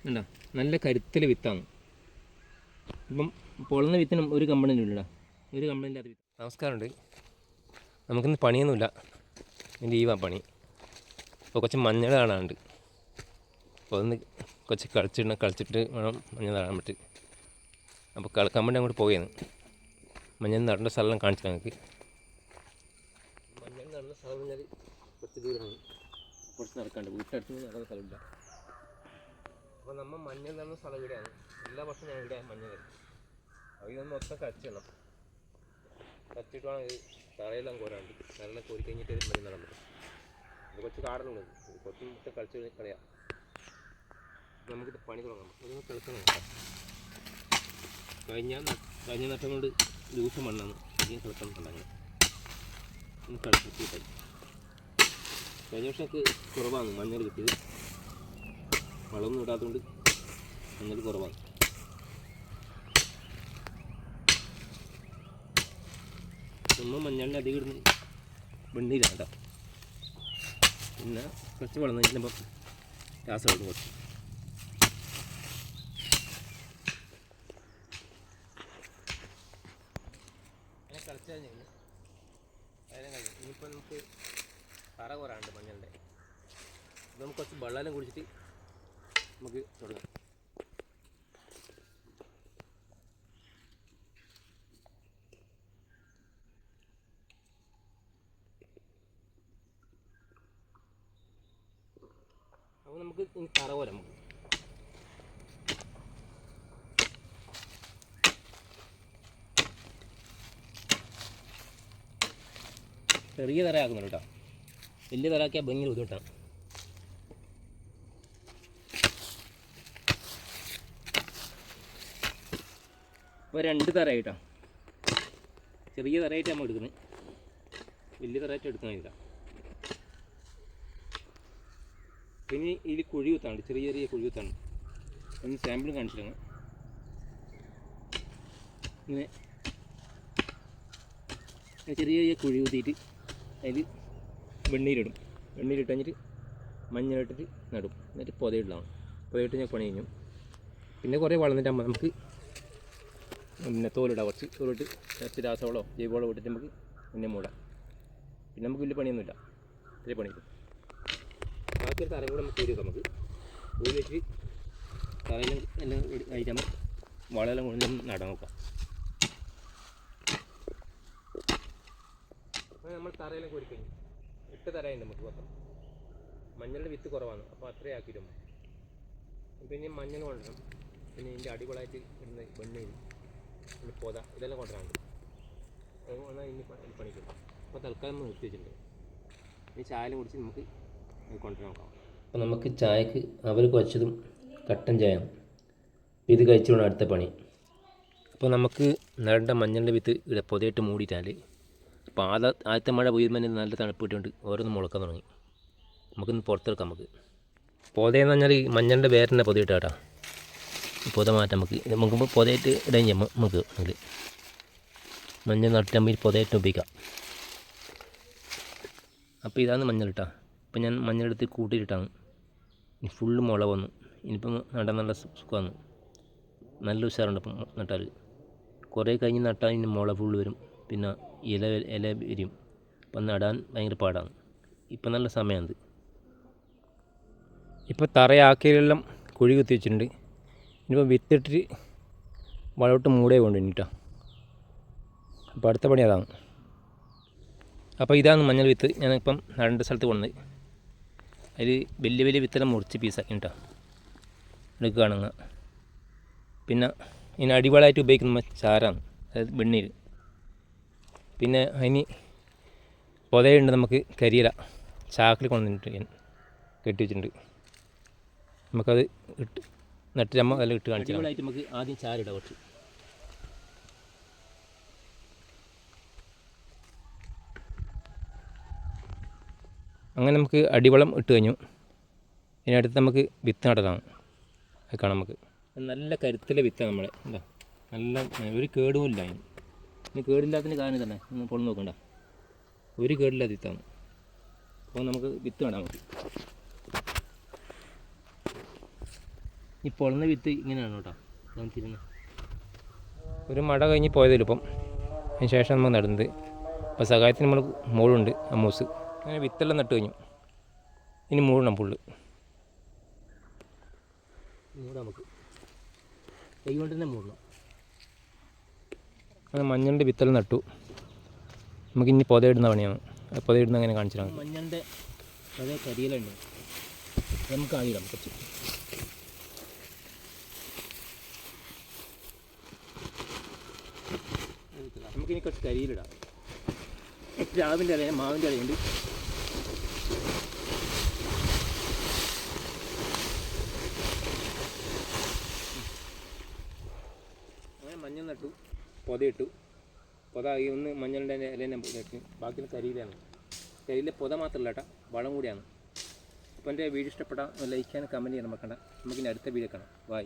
ഉണ്ടോ നല്ല കരുത്തിലെ വിത്താണ്. ഇപ്പം പൊളുന്ന വിത്തിനും ഒരു കംപ്ലൈൻറ്റും ഇല്ലടാ, ഒരു കംപ്ലൈൻറ്റ് അത്. നമസ്കാരമുണ്ട്. നമുക്കിന്ന് പണിയൊന്നുമില്ല, എൻ്റെ ഈ പണി. അപ്പോൾ കുറച്ച് മഞ്ഞൾ കാണാനുണ്ട്. അപ്പോൾ അതൊന്ന് കുറച്ച് കളിച്ചിട്ട് വേണം മഞ്ഞൾ നടാൻ പറ്റും. അപ്പോൾ കളിക്കാൻ വേണ്ടി അങ്ങോട്ട് പോവുകയാണ്. മഞ്ഞൾ നടേണ്ട സ്ഥലം കാണിച്ചു ഞങ്ങൾക്ക്. മഞ്ഞൾ നടന്ന സ്ഥലം പറഞ്ഞാൽ കുറച്ച് ദൂരമാണ്, കുറച്ച് നടക്കാണ്ട്. വീട്ടിനടുത്ത് നടന്ന സ്ഥലമില്ല. അപ്പോൾ നമ്മൾ മഞ്ഞൾ നടന്ന സ്ഥലം ഇവിടെയാണ്. എല്ലാ വർഷവും ഞാൻ ഇവിടെ മഞ്ഞൾ വരും. അപ്പോൾ ഇതൊന്ന് മൊത്തം കച്ചിടണം. കച്ചിട്ട് വേണം ഇത് തറയെല്ലാം കോരാണ്ട്. തറയെല്ലാം കോരി കഴിഞ്ഞിട്ട് മഞ്ഞൾ നടാൻ പറ്റും. ഇത് കുറച്ച് കാടനുള്ളത്, കുറച്ച് മൊത്തം കളിച്ച് കളയാം. നമുക്കിത് പണി തുടങ്ങാം. അതൊന്ന് കളിക്കണം. കഴിഞ്ഞ നട്ടം കൊണ്ട് ദിവസം മണ്ണാണ് അധികം കളിക്കാൻ തുടങ്ങി. ഒന്ന് കളിച്ചിട്ട് കഴിഞ്ഞ വർഷമൊക്കെ കുറവാണ് മഞ്ഞൾ കിട്ടിയത്. വളമൊന്നും ഇടാത്തതുകൊണ്ട് മഞ്ഞൾ കുറവാണ്. നമ്മൾ മഞ്ഞളിൻ്റെ അധികം ഇടുന്ന വെണ്ണീരാണ് കേട്ടോ. പിന്നെ കുറച്ച് വളർന്നു കഴിഞ്ഞപ്പോൾ രാസം ഇടും കുറച്ച്. അങ്ങനെ കളിച്ചു കഴിഞ്ഞാൽ അതിനെ കഴിഞ്ഞു. ഇനിയിപ്പോൾ നമുക്ക് തറ കുറയാണ്ട് മഞ്ഞളുടെ. ഇത് നമുക്ക് കുറച്ച് വെള്ളം കുടിച്ചിട്ട് നമുക്ക് തുടങ്ങാം. അപ്പോൾ നമുക്ക് ഇനി തറ പോലെ നമുക്ക് ചെറിയ തറ ആക്കുന്നുണ്ട് കേട്ടോ. വലിയ തറ ആക്കിയാൽ ഭയങ്കര ബുദ്ധിമുട്ടാണ്. ഇപ്പോൾ 2 തറയായിട്ടോ. ചെറിയ തറയായിട്ട് നമ്മൾ എടുക്കുന്നത്, വലിയ തറയായിട്ട് എടുക്കുന്നില്ല. പിന്നെ ഇതിൽ കുഴി കുത്താണ്, ചെറിയ ചെറിയ കുഴി കുത്താണ്. ഒന്ന് സാമ്പിൾ കാണിച്ചിട്ടാണ്. ഇങ്ങനെ ചെറിയ ചെറിയ കുഴി കുത്തിയിട്ട് അതിൽ വെണ്ണീരിടും. വെണ്ണീരിട്ട് കഴിഞ്ഞിട്ട് മഞ്ഞളിട്ടിട്ട് നടും. എന്നിട്ട് പുതയിടലാണ്. പുതയിട്ട് ഞാൻ പണി കഴിഞ്ഞു. പിന്നെ കുറേ വളർന്നിട്ടാകുമ്പോൾ നമുക്ക് പിന്നെ തോലിടാം. കുറച്ച് തോലിട്ട് കുറച്ച് രാസവളമോ ജൈവവളമോ ഇട്ടിട്ട് നമുക്ക് പിന്നെ മൂടാം. പിന്നെ നമുക്ക് വലിയ പണിയൊന്നുമില്ല, ചെറിയ പണി. ബാക്കിയൊരു തറയും കൂടെ നമുക്ക് ഊരി വെക്കാം. നമുക്ക് ഊരി വെച്ച് തറയിലും എല്ലാം കഴിക്കുമ്പോൾ വളമെല്ലാം കൊണ്ട് നടാൻ നോക്കാം. അപ്പോൾ നമ്മൾ തറയെല്ലാം കോരി കഴിഞ്ഞു. 8 തറയുണ്ട് നമുക്ക് മൊത്തം. മഞ്ഞളുടെ വിത്ത് കുറവാണ്, അപ്പോൾ അത്രയും ആക്കിയിടും. പിന്നെ മഞ്ഞൾ കൊണ്ടുവരണം. പിന്നെ ഇതിൻ്റെ അടിപൊളിയായിട്ട് ഇടുന്ന വെണ്ണയിൽ പിന്നെ പൊത ഇതെല്ലാം കൊണ്ടുവരാനുണ്ട്. അതുകൊണ്ട് ഇനി പണിക്കും. അപ്പോൾ തൽക്കാലം നിർത്തി വെച്ചിട്ടുണ്ട്. ഇനി ചായലും കുടിച്ച് നമുക്ക് കൊണ്ടുവരാൻ നോക്കാം. അപ്പോൾ നമുക്ക് ചായക്ക് അവർക്ക് വച്ചതും കട്ടൻ ചായ. ഇത് കഴിച്ചുകൊണ്ട് അടുത്ത പണി. അപ്പോൾ നമുക്ക് നടേണ്ട മഞ്ഞളുടെ വിത്ത് ഇവിടെ പൊതയിട്ട് മൂടിയിട്ടാൽ അപ്പോൾ ആദ്യത്തെ മഴ പെയ്യുമ്പോൾ തന്നെ നല്ല തണുപ്പ് കിട്ടിയുണ്ട് ഓരോന്ന് മുളക്കാൻ തുടങ്ങി. നമുക്കിന്ന് പുറത്തെടുക്കാം. നമുക്ക് പൊതയെന്ന് പറഞ്ഞാൽ ഈ മഞ്ഞളുടെ വേരിൻ്റെ പൊതയിട്ടാ കേട്ടോ. പൊത മാറ്റാം നമുക്ക് പൊതയിട്ട് ഇടാൻ ചെയ്യാം. നമുക്ക് അതിൽ മഞ്ഞൾ നട്ടാകുമ്പോൾ ഈ പൊതയിട്ട് ഉപയോഗിക്കാം. അപ്പോൾ ഇതാണ് മഞ്ഞൾ ഇട്ടാ. ഇപ്പം ഞാൻ മഞ്ഞളെടുത്ത് കൂട്ടിയിട്ടാണ്. ഇനി ഫുള്ള് മുള വന്നു. ഇനിയിപ്പം നടാൻ നല്ല സുഖമാണ്, നല്ല ഉഷാറുണ്ട്. അപ്പം നട്ടാൽ കുറേ കഴിഞ്ഞ് നട്ടാൽ ഇനി മുള ഫുള്ള് വരും. പിന്നെ ഇല വരും. അപ്പം നടാൻ ഭയങ്കര പാടാണ്. ഇപ്പം നല്ല സമയമാണ്. ഇപ്പോൾ തറയാക്കിയെല്ലാം കുഴി കുത്തി വെച്ചിട്ടുണ്ട്. ഇനിയിപ്പോൾ വിത്തിട്ടിട്ട് വളമിട്ട് മൂടേ കൊണ്ടുവന്നിട്ടോ. അപ്പോൾ അടുത്ത പണി അതാണ്. അപ്പോൾ ഇതാണ് മഞ്ഞൾ വിത്ത്. ഞാനിപ്പം നടേണ്ട സ്ഥലത്ത് കൊണ്ടുവന്നത്. അതിൽ വലിയ വലിയ വിത്തെല്ലാം മുറിച്ച് പീസാക്കി കേട്ടോ എടുക്കുകയാണെങ്കിൽ. പിന്നെ ഇതിന് അടിവളമായിട്ട് ഉപയോഗിക്കുന്ന ചാരാണ്, അതായത് വെണ്ണീര്. പിന്നെ അതിന് പൊതയുണ്ട്, നമുക്ക് കരിയില ചാക്കിൽ കൊണ്ടുവന്നിട്ട് ഞാൻ കെട്ടി വെച്ചിട്ടുണ്ട്. നമുക്കത് നട്ടിട്ട് നമ്മൾ അതെല്ലാം ഇട്ട് കാണിച്ചു. അടിവളമായിട്ട് നമുക്ക് ആദ്യം ചാരിടാം കുറച്ച്. അങ്ങനെ നമുക്ക് അടിവളം ഇട്ട് കഴിഞ്ഞു. ഇതിനടുത്ത് നമുക്ക് വിത്ത് നടലാണ്. അത് കാണാം. നമുക്ക് നല്ല കരുത്തിലെ വിത്താണ് നമ്മളെ. എന്താ നല്ല ഒരു കേടുമില്ല. ഇനി കേടില്ലാത്തതിന് കാരണം തന്നെ ഒന്ന് പൊളന്ന് നോക്കണ്ട. ഒരു കേടില്ലാത്ത വിത്താണ്. അപ്പോൾ നമുക്ക് വിത്ത് വേണം. നമുക്ക് ഈ പൊളന്ന വിത്ത് ഇങ്ങനെയാണ് കേട്ടോ ഞാൻ തിരുന്ന് ഒരു മട കഴിഞ്ഞ് പോയതല്ലോ ഇപ്പം അതിന് ശേഷം നമ്മൾ നടുന്നത്. അപ്പോൾ സഹായത്തിന് നമ്മൾ മോളുണ്ട് അമ്മൂസ് അങ്ങനെ വിത്തെല്ലാം നട്ട് കഴിഞ്ഞു. ഇനി മൂടണം ഫുള്ള് മൂടാം നമുക്ക് കൈ കൊണ്ട് തന്നെ മൂടണം. അങ്ങനെ മഞ്ഞളിൻ്റെ വിത്തെല്ലാം നട്ടു. നമുക്കിനി പൊതയിടുന്ന പണിയാണ്. പൊതയിടുന്ന അങ്ങനെ കാണിച്ചിട്ടാണ്. മഞ്ഞളിൻ്റെ അതേ കരിയിലുണ്ട് നമുക്ക് ആയിടാം കുറച്ച്. നമുക്കിനി കുറച്ച് കരിയിലിടാം. രാവിൻ്റെ ഇല മാവിൻ്റെ ഇലയുണ്ട്. അങ്ങനെ മഞ്ഞൾ നട്ടു, പൊതയിട്ടു. പൊത ആയി ഒന്ന് മഞ്ഞളിൻ്റെ ഇലേനെ നട്ടു. ബാക്കിയുള്ള കരിയിലാണ്. കരിയിലെ പൊത മാത്രമല്ല കേട്ടോ, വളം കൂടിയാണ്. അപ്പോൾ എൻ്റെ വീഡിയോ ഇഷ്ടപ്പെട്ടാൽ ലൈക്ക് ചെയ്യാൻ കമൻറ്റ് ചെയ്യാൻ മറക്കണ്ട. നമുക്കിനി അടുത്ത വീഡിയോ കാണാം. ബൈ.